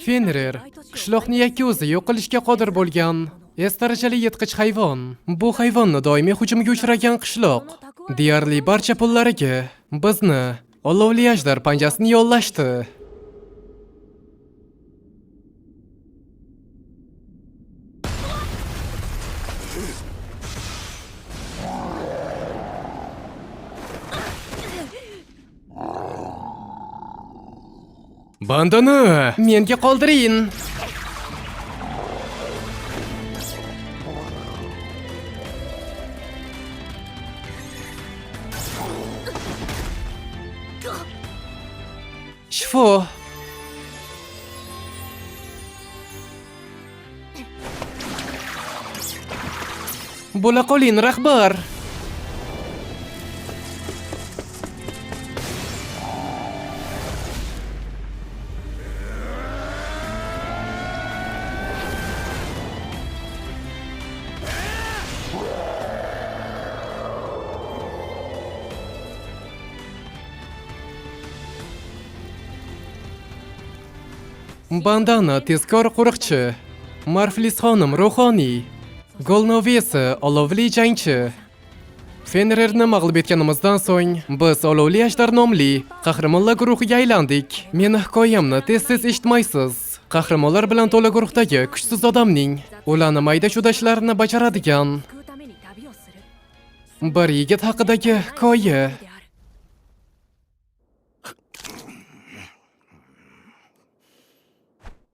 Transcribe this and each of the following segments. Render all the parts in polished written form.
Fenrir, qishloqni yakka o'zi yo'q qilishga qodir bo'lgan darajali yirtqich hayvon. Bu hayvonni doimiy hujumga uchragan qishloq deyarli barcha pullariga bizni olovli ajdar panjasini yo'llashdi. Bandani menga qoldiring. Shifo. Bo'la qoling, rahbar. Bandana tezkor qo'riqchi, Marflis xonim ruhoniy, Golnovi esa olovli jangchi. Fenrirni mag'lub etganimizdan so'ng biz olovli ajdar nomli qahramonlar guruhiga aylandik. Meni hikoyamni tez-tez eshitmaysiz. Qahramonlar bilan to'la guruhdagi kuchsiz odamning ularni mayda-chuda ishlarini bajaradigan bir yigit haqidagi hikoya.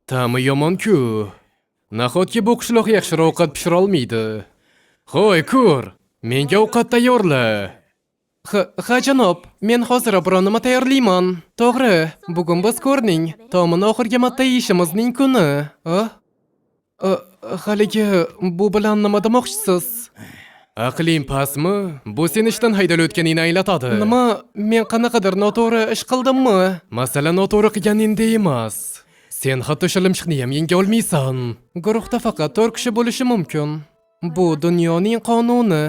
Ta'mi yomon-ku. Nahotki bu qishloq yaxshi ovqat pishira olmaydi. Hoy, ko'r, menga ovqat tayyorla. Ha janob, men hozir biror nima tayyorlayman. To'g'ri, bugun biz ko'rning, taomini oxirgi marta yeyishimizning kuni. Haligi bu bilan nima demoqchisiz? Aqling pasmi? Bu sen ishdan haydalayotganingni anglatadi. Nima, men qanaqadir noto'g'ri ish qildimmi? Masala noto'g'ri qilganingda emas. Sen hatto shilimshiqni ham yenga olmaysan. Guruhda faqat 4 kishi bo'lishi mumkin. Bu dunyoning qonuni.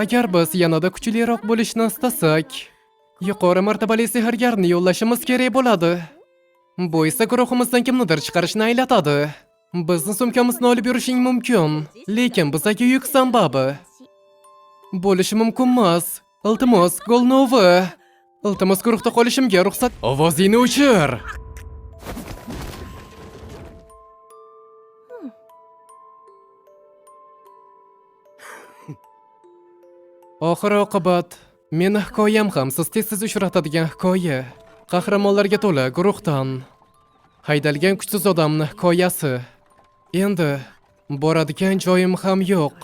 Agar biz yanada kuchliroq bo'lishni istasak, yuqori martabali sehrgarni yo'llashimiz kerak bo'ladi. Bu esa guruhimizdan kimnidir chiqarishni anglatadi. Bizni sumkamizni olib yurishing mumkin, lekin bizga yuk sambabi bo'lishi mumkin emas. Iltimos, Golnovi. Iltimos, guruhda qolishimga ruxsat. Ovozingni o'chir. Oxir-oqibat, meni hikoyam ham siz tez-tez uchratadigan hikoya. Qahramonlarga to'la guruhdan haydalgan kuchsiz odamni hikoyasi. Endi boradigan joyim ham yo'q.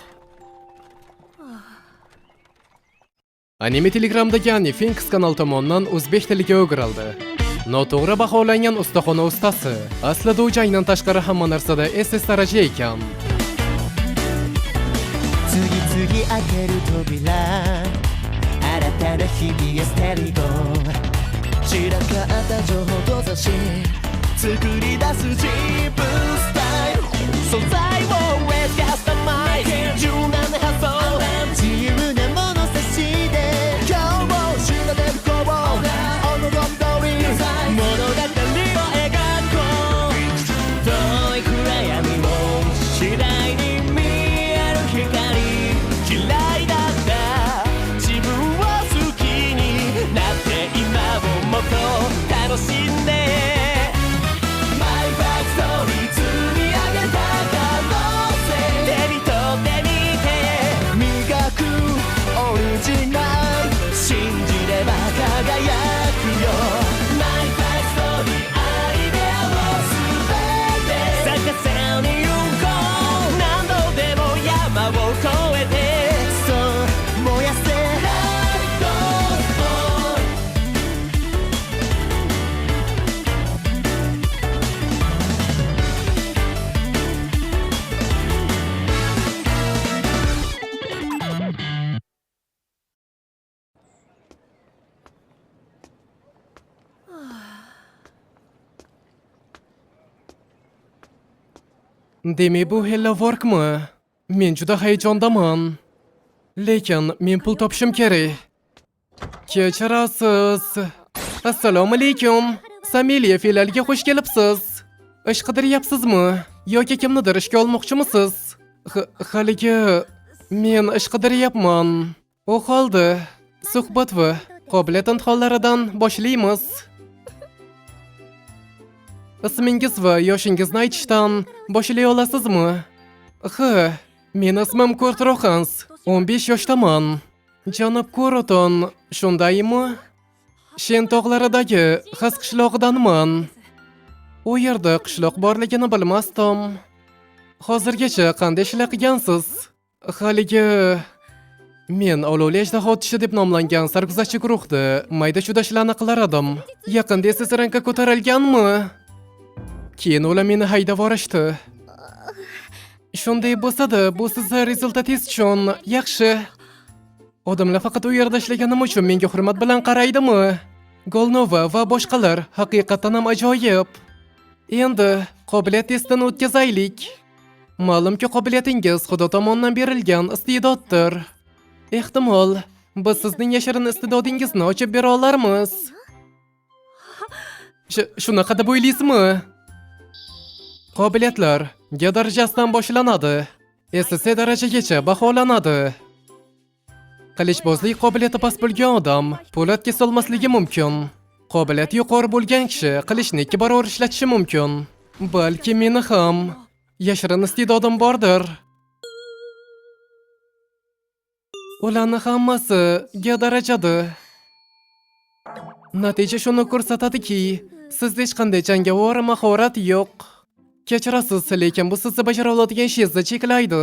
Anime Telegramdagi Anifinx kanal tomonidan o'zbek tiliga o'girildi. Noto'g'ri baholangan ustaxona ustasi. Aslida u jangdan tashqari hamma narsada SS daraja ekan. 次々開ける扉新たな日々がステリド散らかった情報と雑誌作り出す自分スタイル素材をレスカスタマイズ柔軟な発想自由な物差しで今日も仕立てるこうお望み通り物語を描こう遠い暗闇も次第に見える光嫌いだった自分を好きになって今をもっと楽しんで My back story 積み上げた可能性手に取ってみて磨くオリジナル信じれば輝くよ My back story アイデアを全て咲かせに行こう何度でも山を越えて Demek bu Hello Work'mi? Men juda hayajondaman. Lekin men pul topishim kerak. Kechirasiz. Assalomu alaykum. Samiliya filialiga xush kelibsiz. Ish qidiryapsizmi? Yoki kimnidir ishga olmoqchimisiz? Haligi men ish qidiryapman. U holda suhbat va qobiliyat imtihonlaridan boshlaymiz. Ismingiz va yoshingizni aytishdan boshlay olasizmi? Men ismim Kurt Rohans, 15 yoshdaman. Janob Kuroton, shundaymi? Shen tog'laridagi Xas qishlog'idanman. U yerda qishloq borligini bilmasdim. Hozirgacha qanday ishlar qilgansiz? Haligi men Olovli ajdaho tishi deb nomlangan sarguzashtchi guruhda mayda-chuda ishlarni qilar edim. Yaqinda esa ranka ko'tarilganmi? Keyin ular meni haydab yuborishdi. Shunday bo'lsa-da, bu sizni rezultatingiz uchun yaxshi. Odamlar faqat u yerda ishlaganim uchun menga hurmat bilan qaraydimi? Golnova va boshqalar haqiqatan ham ajoyib. Endi qobiliyat testini o'tkazaylik. Ma'lumki, qobiliyatingiz Xudo tomonidan berilgan iste'doddir. Ehtimol, biz sizning yashirin iste'dodingizni ochib bera olarmiz. Shunaqa deb o'ylaysizmi? Qobiliyatlar G darajasidan boshlanadi. SSC darajagacha baholanadi. Qilichbozlik qobiliyati past bo'lgan odam po'lat kesolmasligi mumkin. Qobiliyati yuqori bo'lgan kishi qilichni 2 barobar ishlatishi mumkin. Balki meni ham yashirin iste'dodim bordir. Ularning hammasi G darajada. Natija shuni ko'rsatadiki, sizda hech qanday jangovar mahorat yo'q. Kechirasiz, lekin bu sizni bajara oladigan ishingizni cheklaydi.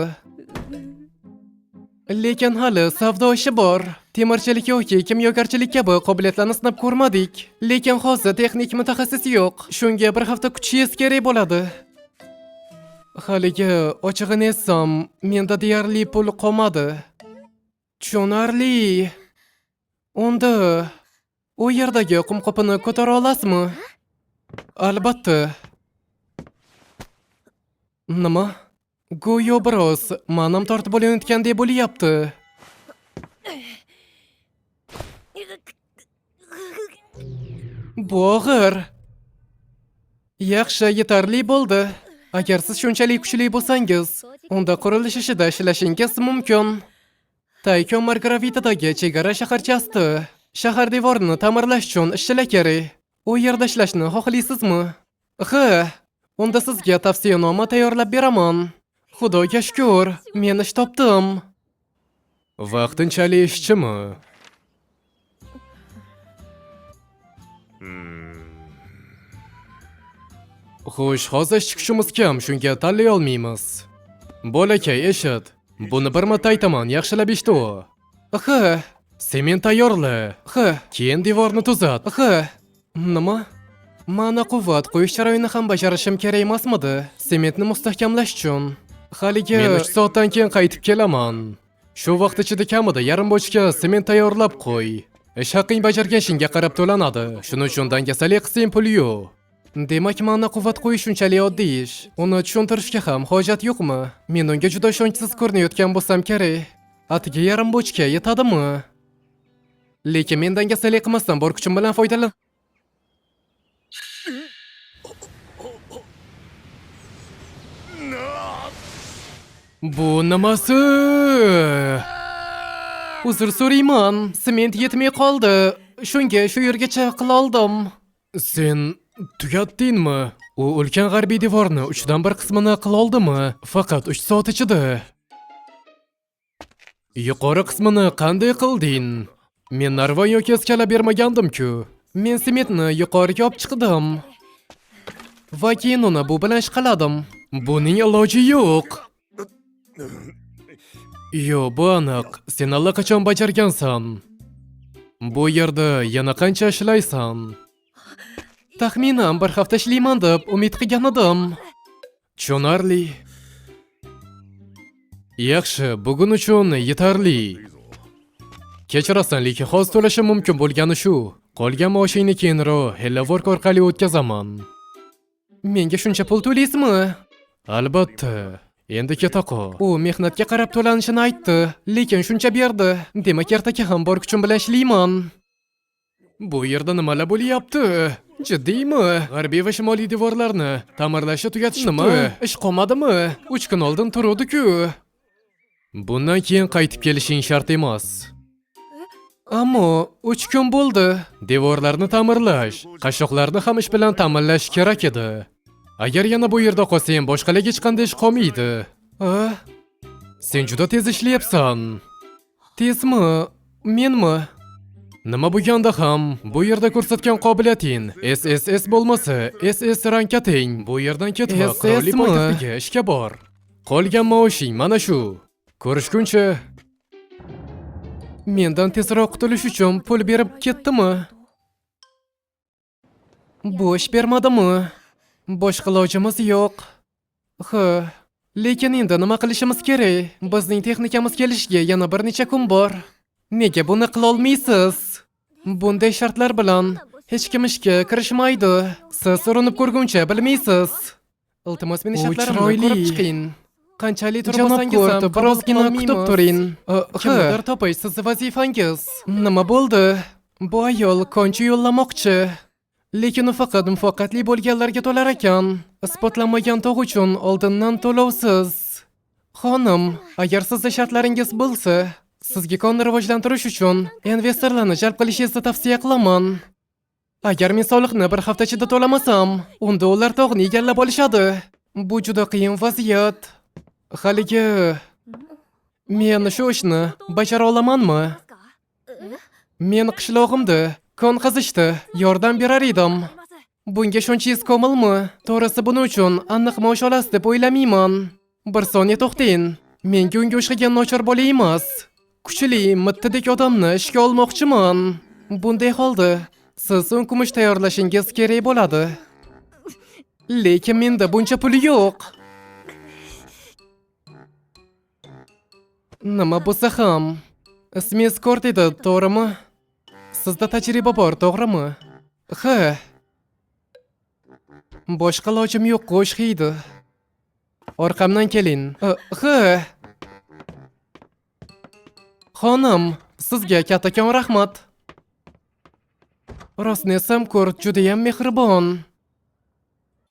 Lekin hali savdo ishi bor. Temirchilik yoki kimyogarchilik kabi qobiliyatlarni sinab ko'rmadik. Lekin hozir texnik mutaxassis yo'q. Shunga bir hafta kutishingiz kerak bo'ladi. Haligi ochig'ini aytsam, menda deyarli pul qolmadi. Tushunarli. Unda u yerdagi qumqopini ko'tara olasizmi? Albatta. Nima? Go'yo biroz ma'nam tortib olinayotgandek bo'lyapti. Bu og'ir. Yaxshi, yetarli bo'ldi. Agar siz shunchalik kuchli bo'lsangiz, unda qurilish ishida ishlashingiz mumkin. Tayko Margaravitadagi chegara shaharchasida shahar devorini ta'mirlash uchun ishchilar kerak. U yerda ishlashni xohlaysizmi? Unda sizga tavsiyanoma tayyorlab beraman. Xudoga shukr, men ish topdim. Vaqtinchalik ishchimi? Xo'sh, hozir chiqishimiz kam, shunga tanlay olmaymiz. Bolakay, eshit. Buni bir marta aytaman, yaxshilab eshit u. Sement tayyorla. Keyin devorni tuzat. Nima? Mana quvvat qo'yish jarayonini ham bajarishim kerak emasmidi? Sementni mustahkamlash uchun. Haligi men 3 soatdan keyin qaytib kelaman. Shu vaqt ichida kamida yarim bochka sement tayyorlab qo'y. Ish haqing bajargan ishingga qarab to'lanadi. Shuning uchun dangasalik qilsang pul yo'q. Demak, mana quvvat qo'yish shunchalik oddiy ish. Uni tushuntirishga ham hojat yo'qmi? Men unga juda ishonchsiz ko'rinayotgan bo'lsam kerak. Atiga yarim bochka yetadimi? Lekin men dangasalik qilmasdan bor kuchim bilan foydalan. Bu nimasi? Uzr so'rayman, sement yetmay qoldi. Shunga shu yergacha qila oldim. Sen tugatdingmi? U ulkan g'arbiy devorni 3dan 1 qismini qila oldimi? Faqat 3 soat ichida. Yuqori qismini qanday qilding? Men narvon yoki eskala bermagandim-ku. Men sementni yuqoriga olib chiqdim. Va keyin uni bu bilan ishqaladim. Buning iloji yo'q. Yo, bu aniq. Sen allaqachon bajargansan. Bu yerda yana qancha ishlaysan? Taxminan 1 hafta ishlayman deb umid qilgan edim. Tushunarli. Yaxshi, bugun uchun yetarli. Kechirasan, lekin hozir to'lashim mumkin bo'lgani shu. Qolgan maoshingni keyinroq Hellowork orqali o'tkazaman. Menga shuncha pul to'laysizmi? Albatta. Endi ketaqo. U mehnatga qarab to'lanishini aytdi, lekin shuncha berdi. Demak, ertaga ham bor kuchim bilan ishlayman. Bu yerda nimalar bo'lyapti? Jiddiymi? G'arbiy va shimoliy devorlarni ta'mirlashni tugatishibdi. Nima? Ish qolmadimi? 3 kun oldin turuvdi-ku. Bundan keyin qaytib kelishing shart emas. Ammo 3 kun bo'ldi. Devorlarni ta'mirlash, qashshoqlarni ham ish bilan ta'minlash kerak edi. Agar yana bu yerda qolsang, boshqalarga hech qanday ish qolmaydi. Sen juda tez ishlayapsan. Tezmi? Menmi? Nima bo'lganda ham, bu yerda ko'rsatgan qobiliyating SSS bo'lmasa, SS rankating. Bu yerdan ketma, qirollik poytaxtiga ishga bor. Qolgan maoshing mana shu. Ko'rishguncha. Mendan tezroq qutulish uchun pul berib ketdimi? Bu ish bermadimi? Boshqa ilojimiz yo'q. Lekin endi nima qilishimiz kerak? Bizning texnikamiz kelishiga yana bir necha kun bor. Nega buni qila olmaysiz? Bunday shartlar bilan hech kim ishga kirishmaydi. Siz urinib ko'rguncha bilmaysiz. Iltimos meni shartlarimni ko'rib chiqing. Qanchalik turmasangiz ham birozgina kutib turing. Kimdir topish siz vazifangiz. Nima bo'ldi? Bu ayol konchi yo'llamoqchi. Lekin u faqat muvaffaqiyatli bo'lganlarga to'lar ekan. Isbotlanmagan tog' uchun oldindan to'lovsiz. Xonim, agar sizda shartlaringiz bo'lsa, sizga konni rivojlantirish uchun investorlarni jalb qilishingizni tavsiya qilaman. Agar men soliqni bir hafta ichida to'lamasam, unda ular tog'ni egallab olishadi. Bu juda qiyin vaziyat. Haligi men shu ishni bajara olamanmi? Men qishlog'imda kon qazishda yordam berar edim. Bunga shunchasiz komilmi? To'g'risi buning uchun aniq maosh olasiz deb o'ylamayman. Bir soniya to'xtang. Menga unga o'xshagan nochor bola emas. Kuchli, mittidek odamni ishga olmoqchiman. Bunday holda siz o'n kumush tayyorlashingiz kerak bo'ladi. Lekin menda buncha pul yo'q. Nima bo'lsa ham, ismingiz Kort edi, to'g'rimi? Sizda tajriba bor, to'g'rimi? Boshqa ilojim yo'q, qo'shqiydi. Orqamdan keling. Xonim, sizga kattakon rahmat. Rostni desam, Kort judayam mehribon.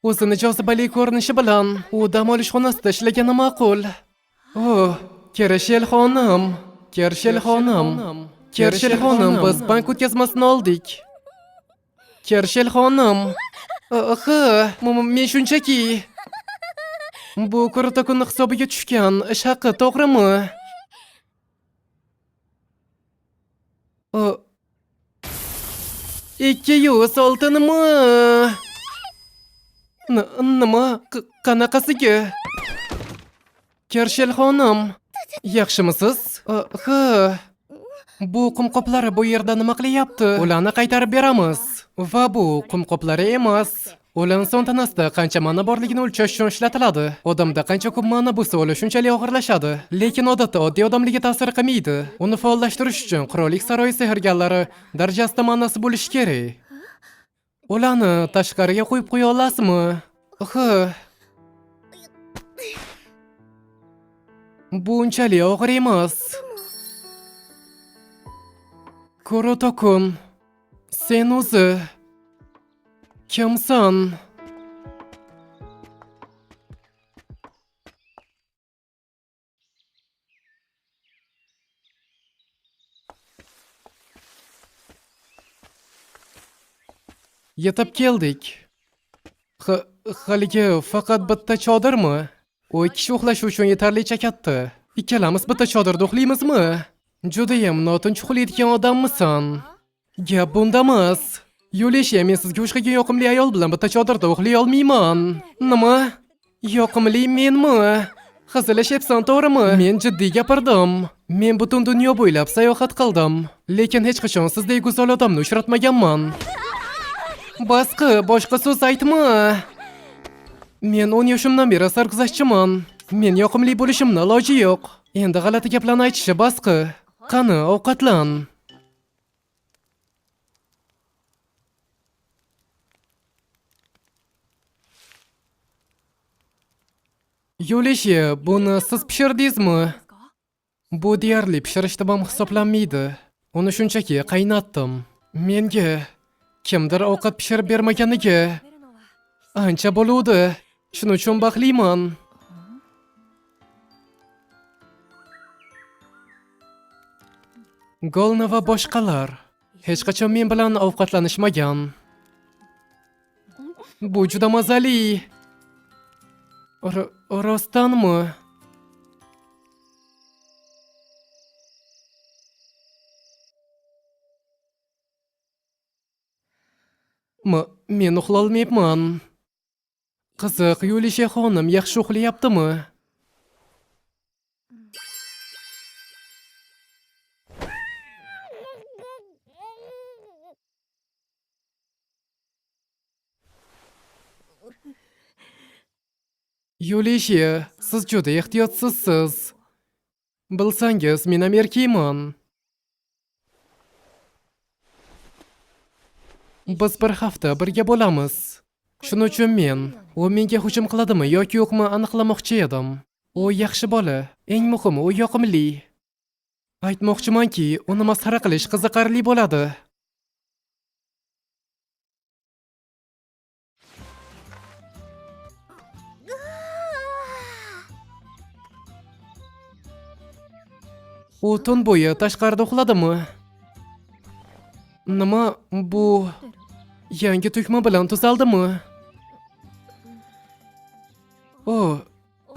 O'zini jozibali ko'rinishi bilan u dam olish xonasida ishlagani ma'qul. Kershel xonim, Kershel xonim. Kershel xonim, biz bank o'tkazmasini oldik. Kershel xonim. Men shunchaki bu Kurotokun hisobiga tushgan ish haqi, to'g'rimi? 200 oltinmi? Nima? Qanaqasiga? Kershel xonim, yaxshimisiz? Bu qumqoplari bu yerda nima qilyapti? Ularni qaytarib beramiz. Va bu qumqoplari emas. Ular inson tanasida qancha mana borligini o'lchash uchun ishlatiladi. Odamda qancha ko'p mana bo'lsa, ular shunchalik og'irlashadi. Lekin odatda oddiy odamlarga ta'sir qilmaydi. Uni faollashtirish uchun qirollik saroyi sehrgarlari darajasida manasi bo'lishi kerak. Ularni tashqariga qo'yib qo'ya olasizmi? Bu unchalik og'ir emas. Kurotokun, sen o'zi kimsan? Yetib keldik. Haligi faqat bitta chodirmi? U kishi uxlashi uchun yetarlicha katta. Ikkalamiz bitta chodirda uxlaymizmi? Judayam notinch uxlaydigan odammisan? Gap bunda emas. Yulisha, men sizga o'xshagan yoqimli ayol bilan bitta chodirda uxlay olmayman. Nima? Yoqimli menmi? Hazillashyapsan, to'g'rimi? Men jiddiy gapirdim. Men butun dunyo bo'ylab sayohat qildim, lekin hech qachon sizdek go'zal odamni uchratmaganman. Boshqa so'z aytma. Men 10 yoshimdan beri sarguzashtchiman. Men yoqimli bo'lishimning iloji yo'q. Endi g'alati gaplarni aytishi boshqa. Qani, ovqatlan. Yulisha, buni siz pishirdingizmi? Bu deyarli pishirish tamom hisoblanmaydi. Uni shunchaki qaynatdim. Menga Kimdir ovqat pishirib bermaganiga ancha bo'luvdi. Shuning uchun baxtliman. Golna va boshqalar hech qachon men bilan ovqatlanishmagan. Bu juda mazali. Rostdanmi? Men uxlolmayapman. Qiziq, Yulisha xonim yaxshi uxlayaptimi? Yulisha, siz juda ehtiyotsizsiz. Bilsangiz, men erkakman. Biz bir hafta birga bo'lamiz. Shuning uchun u menga hujum qiladimi yoki yo'qmi aniqlamoqchi edim. U yaxshi bola, eng muhimi u yoqimli. Aytmoqchimanki, uni masxara qilish qiziqarli bo'ladi. U tun bo'yi tashqarida uxladimi? Nima bu? Yangi tugma bilan tuzaldimi?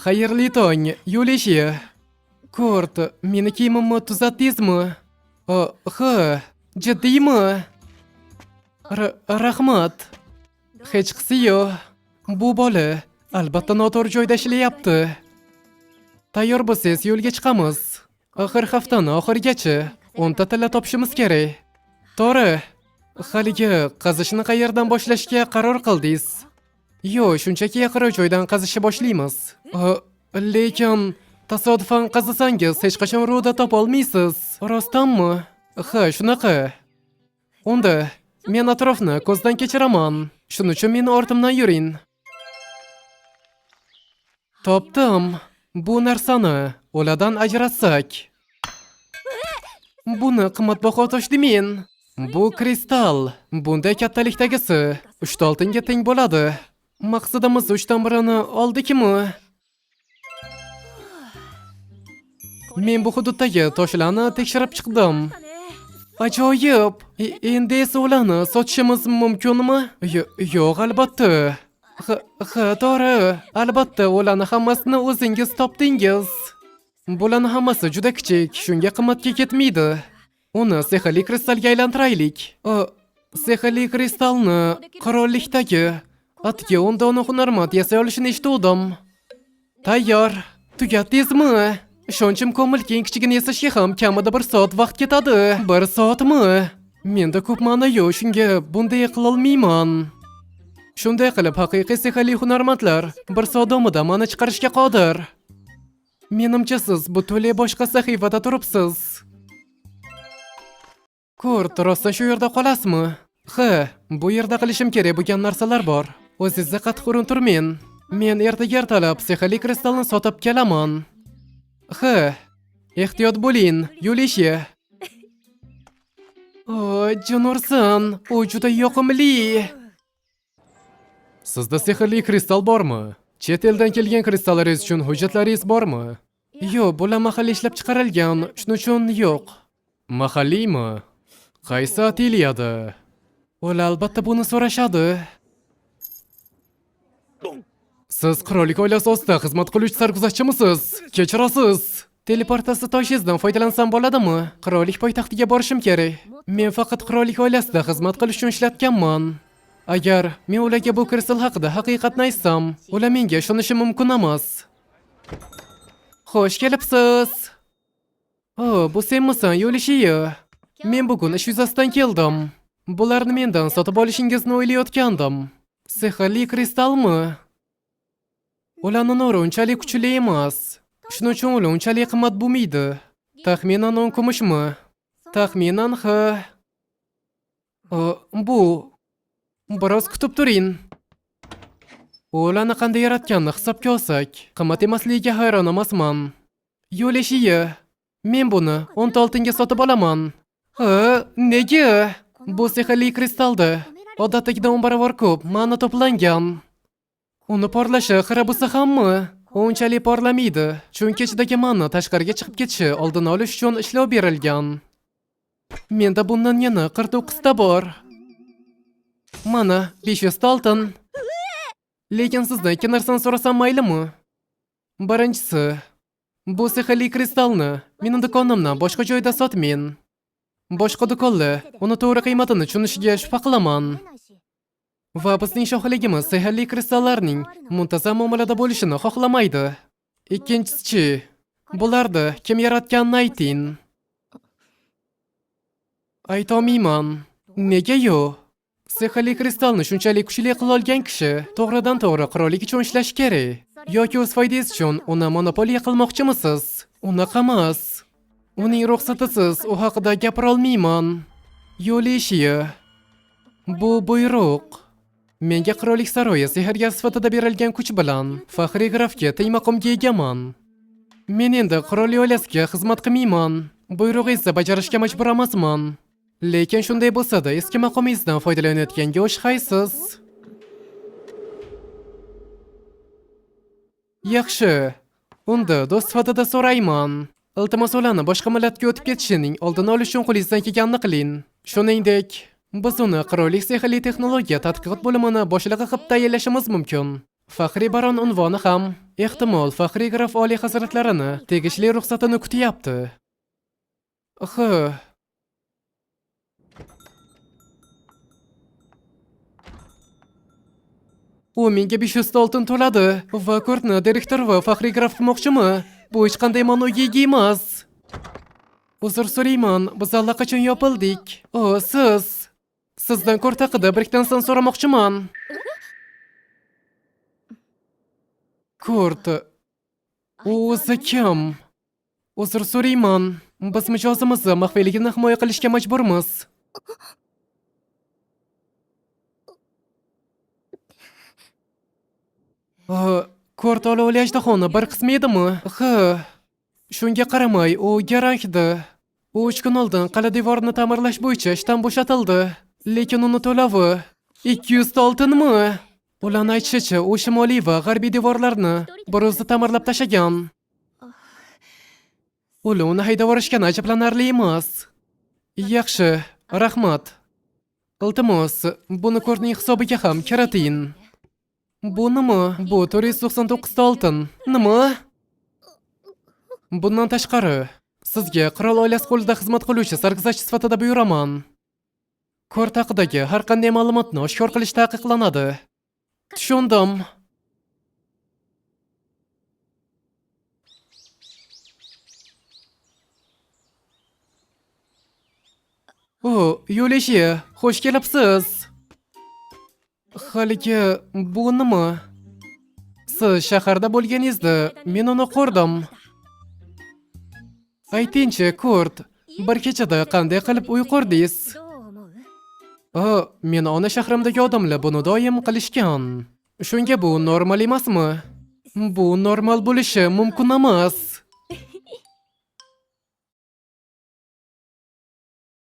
Xayrli tong, Yulisha. Kurt, meni kiyimimni tuzatdingizmi? Ha, jiddiymi? Rahmat. Hech qisi yo'q. Bu bola albatta noto'g'ri joyda ishlayapti. Tayyor bo'lsangiz, yo'lga chiqamiz. Oxir haftani oxirigacha 10 ta tilla topishimiz kerak. To'g'ri. Haligi qazishni qayerdan boshlashga qaror qildingiz? Yo'q, shunchaki yaqin joydan qazishni boshlaymiz. Lekin tasodifan qazasangiz hech qachon ruda topa olmaysiz. Rostdanmi? Ha, shunaqa. Unda men atrofni ko'zdan kechiraman. Shuning uchun meni ortimdan yuring. Topdim. Bu narsani o'ladan ajratsak. Buni qimmatbaho tosh demeyin. Bu kristal. Bunday kattalikdagisi 3 ta oltinga teng bo'ladi. Maqsadimiz 3 dan birini oldikmi? Men bu hududdagi toshlarni tekshirib chiqdim. Ajoyib. Endi esa ularni sotishimiz mumkinmi? Yo'q, albatta. Ha, to'g'ri. Albatta, ularni hammasini o'zingiz topdingiz. Bularni hammasi juda kichik, shunga qimmatga ketmaydi. Uni sehrli kristalga aylantiraylik. Sehrli kristalni qirollikdagi atga 10 dona hunarmand yasay olishini eshitdim. Tayyor. Tugatdingizmi? Ishonchim komilki, eng kichigini yasashga ham kamida 1 soat vaqt ketadi. 1 soatmi? Menda ko'p ma'no yo'q, shunga bunday qilolmayman. Shunday qilib, haqiqiy sehrli hunarmandlar 1 soat davomida ma'no chiqarishga qodir. Menimcha siz butunlay boshqa sahifada turibsiz. Kurt, rostdan shu yerda qolasizmi? Ha, bu yerda qilishim kerak bo'lgan narsalar bor. O'zingizga qattiq urintirmang. Men ertaga-ertalab sehrli kristalni sotib kelaman. Ha, ehtiyot bo'ling, Yulisha. Jonursan, u juda yoqimli. Sizda sehrli kristal bormi? Chet eldan kelgan kristallaringiz uchun hujjatlaringiz bormi? Yo'q, bular mahalliy ishlab chiqarilgan, shuning uchun yo'q. Mahalliymi? Qaysi ateliyada? Ular albatta buni so'rashadi. Siz qirollik oilasi ostida xizmat qiluvchi sarguzashtchimisiz? Kechirasiz. Teleportatsiya toshingizdan foydalansam bo'ladimi? Qirollik poytaxtiga borishim kerak. Men faqat qirollik oilasida xizmat qilish uchun ishlatganman. Agar men ularga bu kristal haqida haqiqatni aytsam, ular menga ishonishi mumkin emas. Xo'sh kelibsiz. Bu senmisan, Yulisha? Men bugun ish yuzasidan keldim. Bularni mendan sotib olishingizni o'ylayotgandim. Sehrli kristalmi? Ularning nuri unchalik kuchli emas. Shuning uchun ular unchalik qimmat bo'lmaydi. Taxminan 10 kumushmi? Taxminan ha. Bu biroz kutib turing. Ularni qanday yaratganini hisobga olsak, qimmat emasligiga hayron emasman. Yulisha, men buni 10 ta oltinga sotib olaman. Nega? Bu sehrli kristalda Odatdagidan 10 barobar ko'p mana to'plangan. Uni porlashi xira bo'lsa hammi? Unchalik porlamaydi, chunki ichidagi mana tashqariga chiqib ketishi oldini olish uchun ishlov berilgan. Menda bundan yana 49 ta bor. Mana 500 ta oltin. Lekin sizdan ikki narsani so'rasam maylimi? Birinchisi, bu sehrli kristalni mening do'konimdan boshqa joyda sotmang. Boshqa do'konlar uni to'g'ri qiymatini tushunishiga shubha qilaman. Va bizning shohligimiz sehrli kristallarning muntazam muomalada bo'lishini xohlamaydi. Ikkinchisi, bularni kim yaratganini ayting. Aytolmayman. Nega yo'q? Sehrli kristalni shunchalik kuchli qila olgan kishi to'g'ridan to'g'ri qirollik uchun ishlashi kerak. Yoki o'z foydangiz uchun uni monopoliya qilmoqchimisiz? Unaqa emas. Uning ruxsatisiz u haqida gapira olmayman. Yo'lishi. Bu buyruq. Menga qirollik saroyi sehrgar sifatida berilgan kuch bilan faxriy grafga teng maqomga egaman. Men endi qirollik oilasiga xizmat qilmayman. Buyrug'ingizni bajarishga majbur emasman. Lekin shunday bo'lsa-da, eski maqomingizdan foydalanayotganga o'xshaysiz. Yaxshi. Unda do'st sifatida so'rayman. Iltimos ularni boshqa millatga o'tib ketishining oldini olish uchun qo'lingizdan kelganini qiling. Shuningdek, biz uni qirollik sehrli texnologiya tadqiqot bo'limini boshlig'i qilib tayinlashimiz mumkin. Faxriy baron unvoni ham, ehtimol faxriy graf oliy hazratlarini tegishli ruxsatini kutyapti. U menga 500 ta oltin to'ladi va Kurtni direktor va faxriy graf qilmoqchimi? Bu hech qanday ma'noga ega emas. Uzr so'rayman, biz allaqachon yopildik. Siz. Sizdan Kurt haqida bir ikki narsani so'ramoqchiman. Kurt. U o'zi kim? Uzr so'rayman. Biz mijozimizni maxfiyligini himoya qilishga majburmiz. Kurt olovli ajdahoni bir qismi edimi? Shunga qaramay, u garangdi. U 3 kun oldin qal'a devorini ta'mirlash bo'yicha ishdan bo'shatildi. Lekin uni to'lovi 200 ta oltinmi? Ularning aytishicha, u shimoliy va g'arbiy devorlarni bir o'zi ta'mirlab tashagan. Ular uni haydab yuborishgani ajablanarli emas. Yaxshi, rahmat. Iltimos, buni Kurtning hisobiga ham kiriting. Bu nima? Bu 499 ta oltin. Nima? Bundan tashqari, sizga qirol oilasi qo'lida xizmat qiluvchi sarguzashtchi sifatida buyuraman. Kurt haqidagi har qanday ma'lumotni oshkor qilish taqiqlanadi. Tushundim. Yo'lishi, xush kelibsiz. Haligi bu nima? Siz shaharda bo'lganingizda men uni ko'rdim. Aytingchi, Kurt, bir kechada qanday qilib uy qurdingiz? Meni ona shahrimdagi odamlar buni doim qilishgan. Shunga bu normal emasmi? Bu normal bo'lishi mumkin emas.